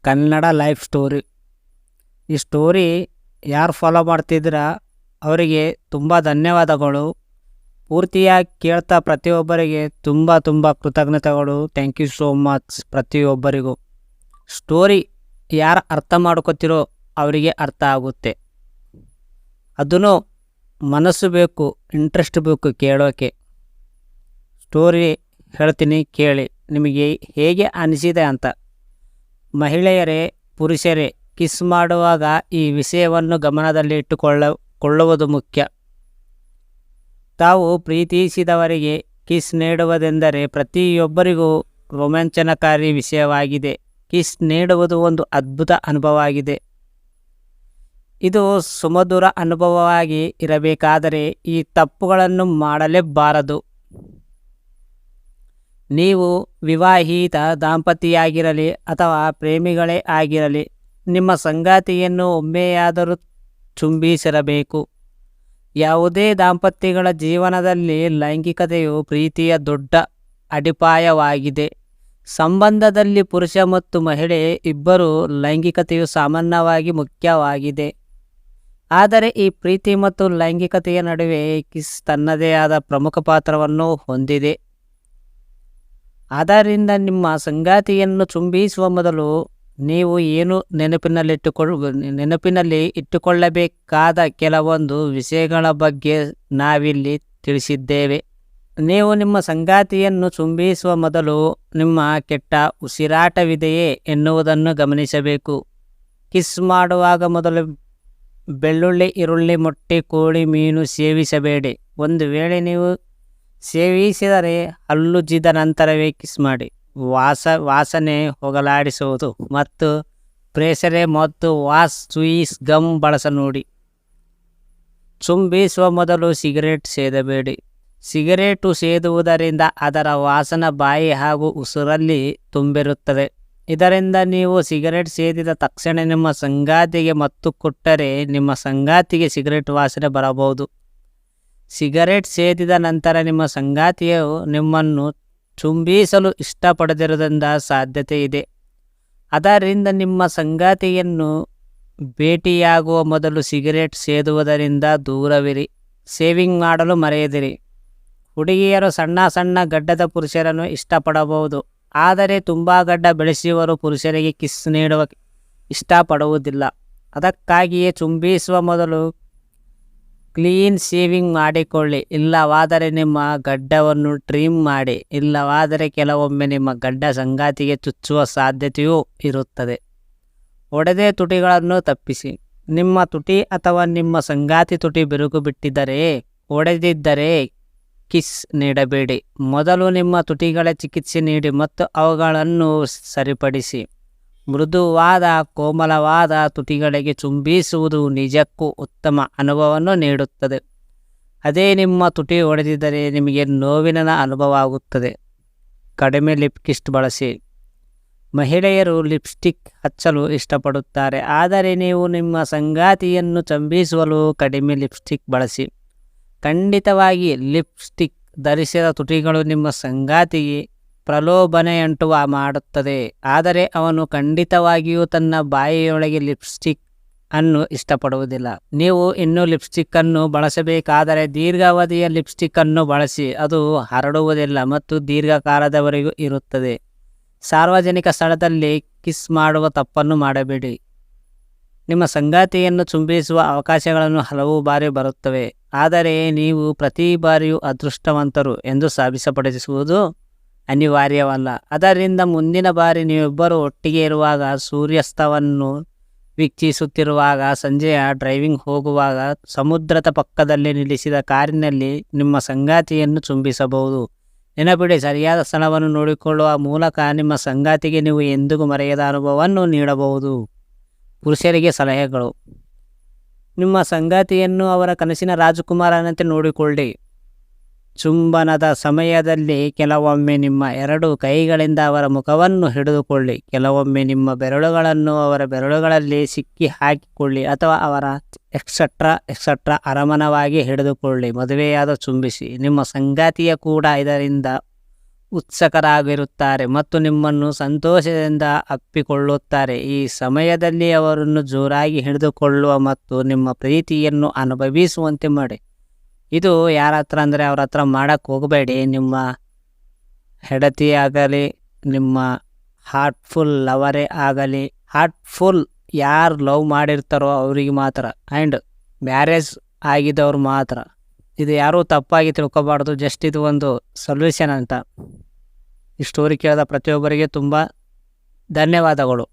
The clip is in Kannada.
Kannada life story. ಈ ಸ್ಟೋರಿ ಯಾರು ಫಾಲೋ ಮಾಡ್ತಿದ್ದೀರ ಅವರಿಗೆ ತುಂಬ ಧನ್ಯವಾದಗಳು. ಪೂರ್ತಿಯಾಗಿ ಕೇಳ್ತಾ ಪ್ರತಿಯೊಬ್ಬರಿಗೆ ತುಂಬ ಕೃತಜ್ಞತೆಗಳು. ಥ್ಯಾಂಕ್ ಯು ಸೋ ಮಚ್ ಪ್ರತಿಯೊಬ್ಬರಿಗೂ. ಸ್ಟೋರಿ ಯಾರು ಅರ್ಥ ಮಾಡ್ಕೋತಿರೋ ಅವರಿಗೆ ಅರ್ಥ ಆಗುತ್ತೆ. ಅದೂ ಮನಸ್ಸು ಬೇಕು, ಇಂಟ್ರೆಸ್ಟ್ ಬೇಕು ಕೇಳೋಕ್ಕೆ. ಸ್ಟೋರಿ ಹೇಳ್ತೀನಿ ಕೇಳಿ, ನಿಮಗೆ ಹೇಗೆ ಅನಿಸಿದೆ ಅಂತ. ಮಹಿಳೆಯರೇ, ಪುರುಷರೇ, ಕಿಸ್ ಮಾಡುವಾಗ ಈ ವಿಷಯವನ್ನು ಗಮನದಲ್ಲಿ ಇಟ್ಟುಕೊಳ್ಳುವುದು ಮುಖ್ಯ. ತಾವು ಪ್ರೀತಿಸಿದವರಿಗೆ ಕಿಸ್ ನೀಡುವುದೆಂದರೆ ಪ್ರತಿಯೊಬ್ಬರಿಗೂ ರೋಮಾಂಚನಕಾರಿ ವಿಷಯವಾಗಿದೆ. ಕಿಸ್ ನೀಡುವುದು ಒಂದು ಅದ್ಭುತ ಅನುಭವವಾಗಿದೆ. ಇದು ಸುಮಧುರ ಅನುಭವವಾಗಿ ಇರಬೇಕಾದರೆ ಈ ತಪ್ಪುಗಳನ್ನು ಮಾಡಲೇಬಾರದು. ನೀವು ವಿವಾಹಿತ ದಾಂಪತಿಯಾಗಿರಲಿ ಅಥವಾ ಪ್ರೇಮಿಗಳೇ ಆಗಿರಲಿ, ನಿಮ್ಮ ಸಂಗಾತಿಯನ್ನು ಒಮ್ಮೆಯಾದರೂ ಚುಂಬಿಸಿರಬೇಕು. ಯಾವುದೇ ದಾಂಪತ್ಯಗಳ ಜೀವನದಲ್ಲಿ ಲೈಂಗಿಕತೆಯು ಪ್ರೀತಿಯ ದೊಡ್ಡ ಅಡಿಪಾಯವಾಗಿದೆ. ಸಂಬಂಧದಲ್ಲಿ ಪುರುಷ ಮತ್ತು ಮಹಿಳೆ ಇಬ್ಬರೂ ಲೈಂಗಿಕತೆಯು ಸಾಮಾನ್ಯವಾಗಿ ಮುಖ್ಯವಾಗಿದೆ. ಆದರೆ ಈ ಪ್ರೀತಿ ಮತ್ತು ಲೈಂಗಿಕತೆಯ ನಡುವೆ ಕಿಸ್ ತನ್ನದೇ ಆದ ಪ್ರಮುಖ ಪಾತ್ರವನ್ನು ಹೊಂದಿದೆ. ಆದ್ದರಿಂದ ನಿಮ್ಮ ಸಂಗಾತಿಯನ್ನು ಚುಂಬಿಸುವ ಮೊದಲು ನೀವು ಏನು ನೆನಪಿನಲ್ಲಿ ಇಟ್ಟುಕೊಳ್ಳಬೇಕಾದ ಕೆಲವೊಂದು ವಿಷಯಗಳ ಬಗ್ಗೆ ನಾವಿಲ್ಲಿ ತಿಳಿಸಿದ್ದೇವೆ. ನೀವು ನಿಮ್ಮ ಸಂಗಾತಿಯನ್ನು ಚುಂಬಿಸುವ ಮೊದಲು ನಿಮ್ಮ ಕೆಟ್ಟ ಉಸಿರಾಟವಿದೆಯೇ ಎನ್ನುವುದನ್ನು ಗಮನಿಸಬೇಕು. ಕಿಸ್ ಮಾಡುವಾಗ ಮೊದಲು ಬೆಳ್ಳುಳ್ಳಿ, ಈರುಳ್ಳಿ, ಮೊಟ್ಟೆ, ಕೋಳಿ, ಮೀನು ಸೇವಿಸಬೇಡಿ. ಒಂದು ವೇಳೆ ನೀವು ಸೇವಿಸಿದರೆ ಹಲ್ಲುಜ್ಜಿದ ನಂತರವೇ ಕಿಸ್ ಮಾಡಿ. ವಾಸನೆ ಹೋಗಲಾಡಿಸುವುದು ಮತ್ತು ಪ್ರೇಸರೆ ಮತ್ತು ಚೂಯಿಸ್ ಗಮ್ ಬಳಸ ನೋಡಿ. ಚುಂಬಿಸುವ ಮೊದಲು ಸಿಗರೇಟ್ ಸೇದಬೇಡಿ. ಸಿಗರೇಟು ಸೇದುವುದರಿಂದ ಅದರ ವಾಸನ ಬಾಯಿ ಹಾಗೂ ಉಸಿರಲ್ಲಿ ತುಂಬಿರುತ್ತದೆ. ಇದರಿಂದ ನೀವು ಸಿಗರೇಟ್ ಸೇದಿದ ತಕ್ಷಣ ನಿಮ್ಮ ಸಂಗಾತಿಗೆ ಮತ್ತು ಕೊಟ್ಟರೆ ನಿಮ್ಮ ಸಂಗಾತಿಗೆ ಸಿಗರೇಟ್ ವಾಸನೆ ಬರಬಹುದು. ಸಿಗರೇಟ್ ಸೇದಿದ ನಂತರ ನಿಮ್ಮ ಸಂಗಾತಿಯು ನಿಮ್ಮನ್ನು ಚುಂಬಿಸಲು ಇಷ್ಟಪಡದಿರುವುದರಿಂದ ಸಾಧ್ಯತೆ ಇದೆ. ಅದರಿಂದ ನಿಮ್ಮ ಸಂಗಾತಿಯನ್ನು ಭೇಟಿಯಾಗುವ ಮೊದಲು ಸಿಗರೇಟ್ ಸೇದುವುದರಿಂದ ದೂರವಿರಿ. ಸೇವಿಂಗ್ ಮಾಡಲು ಮರೆಯದಿರಿ. ಹುಡುಗಿಯರು ಸಣ್ಣ ಗಡ್ಡದ ಪುರುಷರನ್ನು ಇಷ್ಟಪಡಬಹುದು, ಆದರೆ ತುಂಬ ಗಡ್ಡ ಬೆಳೆಸುವವರು ಪುರುಷರಿಗೆ ಕಿಸ್ ನೀಡುವ ಇಷ್ಟಪಡುವುದಿಲ್ಲ. ಅದಕ್ಕಾಗಿಯೇ ಚುಂಬಿಸುವ ಮೊದಲು ಕ್ಲೀನ್ ಶೇವಿಂಗ್ ಮಾಡಿಕೊಳ್ಳಿ. ಇಲ್ಲವಾದರೆ ನಿಮ್ಮ ಗಡ್ಡವನ್ನು ಟ್ರಿಮ್ ಮಾಡಿ. ಇಲ್ಲವಾದರೆ ಕೆಲವೊಮ್ಮೆ ನಿಮ್ಮ ಗಡ್ಡ ಸಂಗಾತಿಗೆ ಚುಚ್ಚುವ ಸಾಧ್ಯತೆಯೂ ಇರುತ್ತದೆ. ಒಡೆದ ತುಟಿಗಳನ್ನು ತಪ್ಪಿಸಿ. ನಿಮ್ಮ ತುಟಿ ಅಥವಾ ನಿಮ್ಮ ಸಂಗಾತಿ ತುಟಿ ಬಿರುಕು ಬಿಟ್ಟಿದ್ದರೆ, ಒಡೆದಿದ್ದರೆ ಕಿಸ್ ನೀಡಬೇಡಿ. ಮೊದಲು ನಿಮ್ಮ ತುಟಿಗಳ ಚಿಕಿತ್ಸೆ ನೀಡಿ ಮತ್ತು ಅವುಗಳನ್ನು ಸರಿಪಡಿಸಿ. ಮೃದುವಾದ ಕೋಮಲವಾದ ತುಟಿಗಳಿಗೆ ಚುಂಬಿಸುವುದು ನಿಜಕ್ಕೂ ಉತ್ತಮ ಅನುಭವವನ್ನು ನೀಡುತ್ತದೆ. ಅದೇ ನಿಮ್ಮ ತುಟಿ ಒಡೆದಿದ್ದರೆ ನಿಮಗೆ ನೋವಿನ ಅನುಭವ ಆಗುತ್ತದೆ. ಕಡಿಮೆ ಲಿಪ್ ಕಿಸ್ ಬಳಸಿ. ಮಹಿಳೆಯರು ಲಿಪ್ಸ್ಟಿಕ್ ಹಚ್ಚಲು ಇಷ್ಟಪಡುತ್ತಾರೆ, ಆದರೆ ನೀವು ನಿಮ್ಮ ಸಂಗಾತಿಯನ್ನು ಚುಂಬಿಸಲು ಕಡಿಮೆ ಲಿಪ್ಸ್ಟಿಕ್ ಬಳಸಿ. ಖಂಡಿತವಾಗಿ ಲಿಪ್ಸ್ಟಿಕ್ ಧರಿಸಿದ ತುಟಿಗಳು ನಿಮ್ಮ ಸಂಗಾತಿಗೆ ಪ್ರಲೋಭನೆಯುಂಟು ಮಾಡುತ್ತದೆ, ಆದರೆ ಅವನು ಖಂಡಿತವಾಗಿಯೂ ತನ್ನ ಬಾಯಿಯೊಳಗೆ ಲಿಪ್ಸ್ಟಿಕ್ ಅನ್ನು ಇಷ್ಟಪಡುವುದಿಲ್ಲ. ನೀವು ಇನ್ನೂ ಲಿಪ್ಸ್ಟಿಕ್ ಅನ್ನು ಬಳಸಬೇಕಾದರೆ ದೀರ್ಘಾವಧಿಯ ಲಿಪ್ಸ್ಟಿಕ್ ಅನ್ನು ಬಳಸಿ. ಅದು ಹರಡುವುದಿಲ್ಲ ಮತ್ತು ದೀರ್ಘಕಾಲದವರೆಗೂ ಇರುತ್ತದೆ. ಸಾರ್ವಜನಿಕ ಸ್ಥಳದಲ್ಲಿ ಕಿಸ್ ಮಾಡುವ ತಪ್ಪನ್ನು ಮಾಡಬೇಡಿ. ನಿಮ್ಮ ಸಂಗಾತಿಯನ್ನು ಚುಂಬಿಸುವ ಅವಕಾಶಗಳನ್ನು ಹಲವು ಬಾರಿ ಬರುತ್ತವೆ, ಆದರೆ ನೀವು ಪ್ರತಿ ಬಾರಿಯೂ ಅದೃಷ್ಟವಂತರು ಎಂದು ಸಾಬೀತುಪಡಿಸುವುದು ಅನಿವಾರ್ಯವಲ್ಲ. ಅದರಿಂದ ಮುಂದಿನ ಬಾರಿ ನೀವಿಬ್ಬರು ಒಟ್ಟಿಗೆ ಇರುವಾಗ, ಸೂರ್ಯಾಸ್ತವನ್ನು ವೀಕ್ಷಿಸುತ್ತಿರುವಾಗ, ಸಂಜೆಯ ಡ್ರೈವಿಂಗ್ ಹೋಗುವಾಗ, ಸಮುದ್ರದ ಪಕ್ಕದಲ್ಲಿ ನಿಲ್ಲಿಸಿದ ಕಾರಿನಲ್ಲಿ ನಿಮ್ಮ ಸಂಗಾತಿಯನ್ನು ಚುಂಬಿಸಬಹುದು. ನೆನಪಿಡಿ, ಸರಿಯಾದ ಸ್ಥಳವನ್ನು ನೋಡಿಕೊಳ್ಳುವ ಮೂಲಕ ನಿಮ್ಮ ಸಂಗಾತಿಗೆ ನೀವು ಎಂದಿಗೂ ಮರೆಯದ ಅನುಭವವನ್ನು ನೀಡಬಹುದು. ಪುರುಷರಿಗೆ ಸಲಹೆಗಳು. ನಿಮ್ಮ ಸಂಗಾತಿಯನ್ನು ಅವರ ಕನಸಿನ ರಾಜಕುಮಾರನಂತೆ ನೋಡಿಕೊಳ್ಳಿ. ಚುಂಬನದ ಸಮಯದಲ್ಲಿ ಕೆಲವೊಮ್ಮೆ ನಿಮ್ಮ 2 ಕೈಗಳಿಂದ ಅವರ ಮುಖವನ್ನು ಹಿಡಿದುಕೊಳ್ಳಿ. ಕೆಲವೊಮ್ಮೆ ನಿಮ್ಮ ಬೆರಳುಗಳನ್ನು ಅವರ ಬೆರಳುಗಳಲ್ಲಿ ಸಿಕ್ಕಿ ಹಾಕಿಕೊಳ್ಳಿ ಅಥವಾ ಅವರ ಎಕ್ಸೆಟ್ರಾ ಅರಮನವಾಗಿ ಹಿಡಿದುಕೊಳ್ಳಿ. ಮದುವೆಯಾದ ಚುಂಬಿಸಿ. ನಿಮ್ಮ ಸಂಗಾತಿಯ ಕೂಡ ಇದರಿಂದ ಉತ್ಸುಕರಾಗಿರುತ್ತಾರೆ ಮತ್ತು ನಿಮ್ಮನ್ನು ಸಂತೋಷದಿಂದ ಅಪ್ಪಿಕೊಳ್ಳುತ್ತಾರೆ. ಈ ಸಮಯದಲ್ಲಿ ಅವರನ್ನು ಜೋರಾಗಿ ಹಿಡಿದುಕೊಳ್ಳುವ ಮತ್ತು ನಿಮ್ಮ ಪ್ರೀತಿಯನ್ನು ಅನುಭವಿಸುವಂತೆ ಮಾಡಿ. ಇದು ಯಾರ ಹತ್ರ ಅಂದರೆ ಅವ್ರ ಹತ್ರ ಮಾಡೋಕ್ಕೆ ಹೋಗಬೇಡಿ. ನಿಮ್ಮ ಹೆಂಡತಿ ಆಗಲಿ, ನಿಮ್ಮ ಹಾರ್ಟ್ಫುಲ್ ಲವರೇ ಆಗಲಿ, ಹಾರ್ಟ್ಫುಲ್ ಯಾರು ಲವ್ ಮಾಡಿರ್ತಾರೋ ಅವರಿಗೆ ಮಾತ್ರ, ಆ್ಯಂಡ್ ಮ್ಯಾರೇಜ್ ಆಗಿದ್ದವ್ರು ಮಾತ್ರ. ಇದು ಯಾರೂ ತಪ್ಪಾಗಿ ತಿಳ್ಕೊಬಾರ್ದು. ಜಸ್ಟ್ ಇದು ಒಂದು ಸೊಲ್ಯೂಷನ್ ಅಂತ. ಈ ಸ್ಟೋರಿ ಕೇಳಿದ ಪ್ರತಿಯೊಬ್ಬರಿಗೆ ತುಂಬ ಧನ್ಯವಾದಗಳು.